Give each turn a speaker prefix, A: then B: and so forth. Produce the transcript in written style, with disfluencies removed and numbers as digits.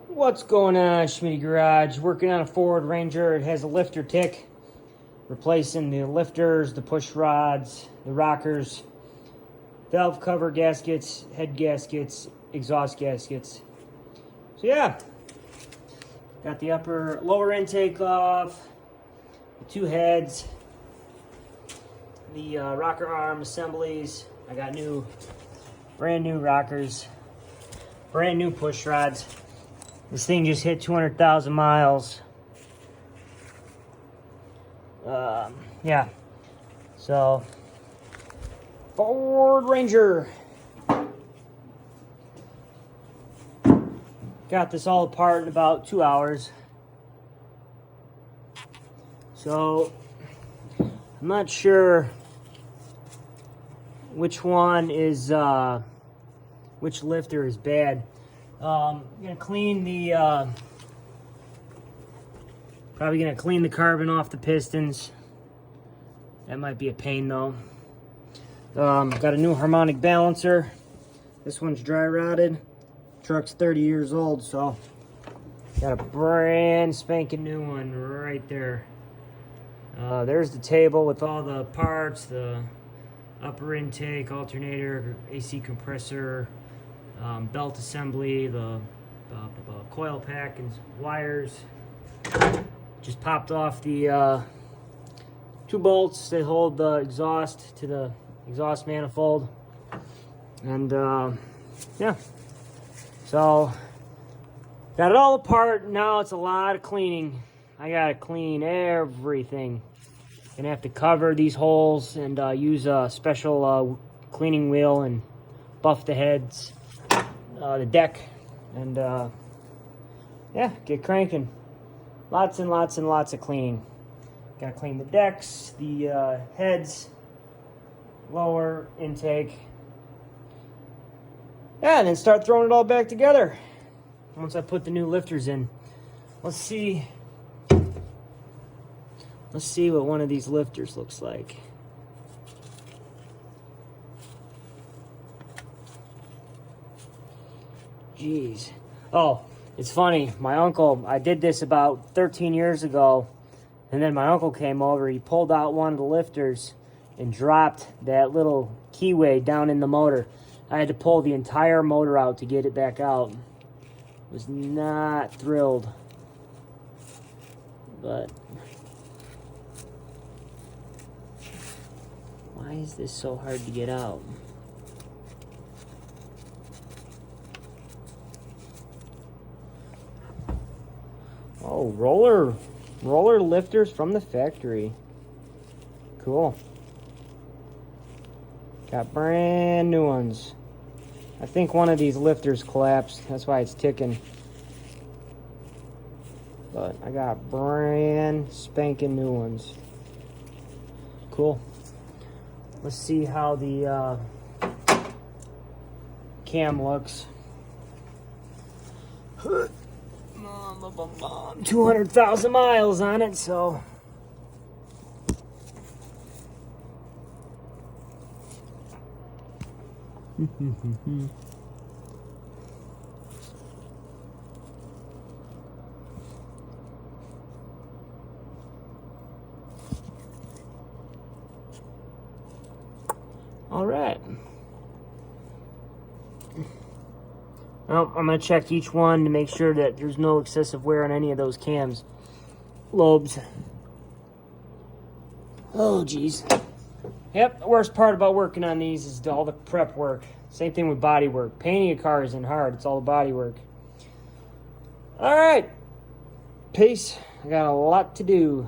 A: What's going on, Schmitty Garage? Working on a Ford Ranger. It has a lifter tick. Replacing the lifters, the push rods, the rockers, valve cover gaskets, head gaskets, exhaust gaskets. So yeah, got the lower intake off, the two heads, the rocker arm assemblies. I got brand new rockers, brand new push rods. This thing just hit 200,000 miles. Yeah. So, Ford Ranger. Got this all apart in about 2 hours. So, I'm not sure which one is, which lifter is bad. I'm gonna clean the, probably gonna clean the carbon off the pistons. That might be a pain though. Got a new harmonic balancer. This one's dry rotted. Truck's 30 years old, so got a brand spanking new one right there. There's the table with all the parts, the upper intake, alternator, AC compressor, belt assembly, the coil pack and wires. Just popped off the 2 bolts that hold the exhaust to the exhaust manifold. And yeah, so got it all apart. Now it's a lot of cleaning. I gotta clean everything. Gonna have to cover these holes and use a special cleaning wheel and buff the heads, the deck, and yeah, get cranking. Lots and lots and lots of cleaning. Gotta clean the decks, the heads, lower intake. Yeah, and then start throwing it all back together once I put the new lifters in. Let's see what one of these lifters looks like. Jeez. Oh, it's funny. My uncle, I did this about 13 years ago, and then my uncle came over. He pulled out one of the lifters and dropped that little keyway down in the motor. I had to pull the entire motor out to get it back out. Was not thrilled. But why is this so hard to get out? Oh, roller lifters from the factory. Cool. Got brand new ones. I think one of these lifters collapsed. That's why it's ticking. But I got brand spanking new ones. Cool. Let's see how the cam looks. 200,000 miles on it, so all right. Well, I'm going to check each one to make sure that there's no excessive wear on any of those cams. Lobes. Oh, geez. Yep, the worst part about working on these is all the prep work. Same thing with body work. Painting a car isn't hard. It's all the body work. All right. Peace. I got a lot to do.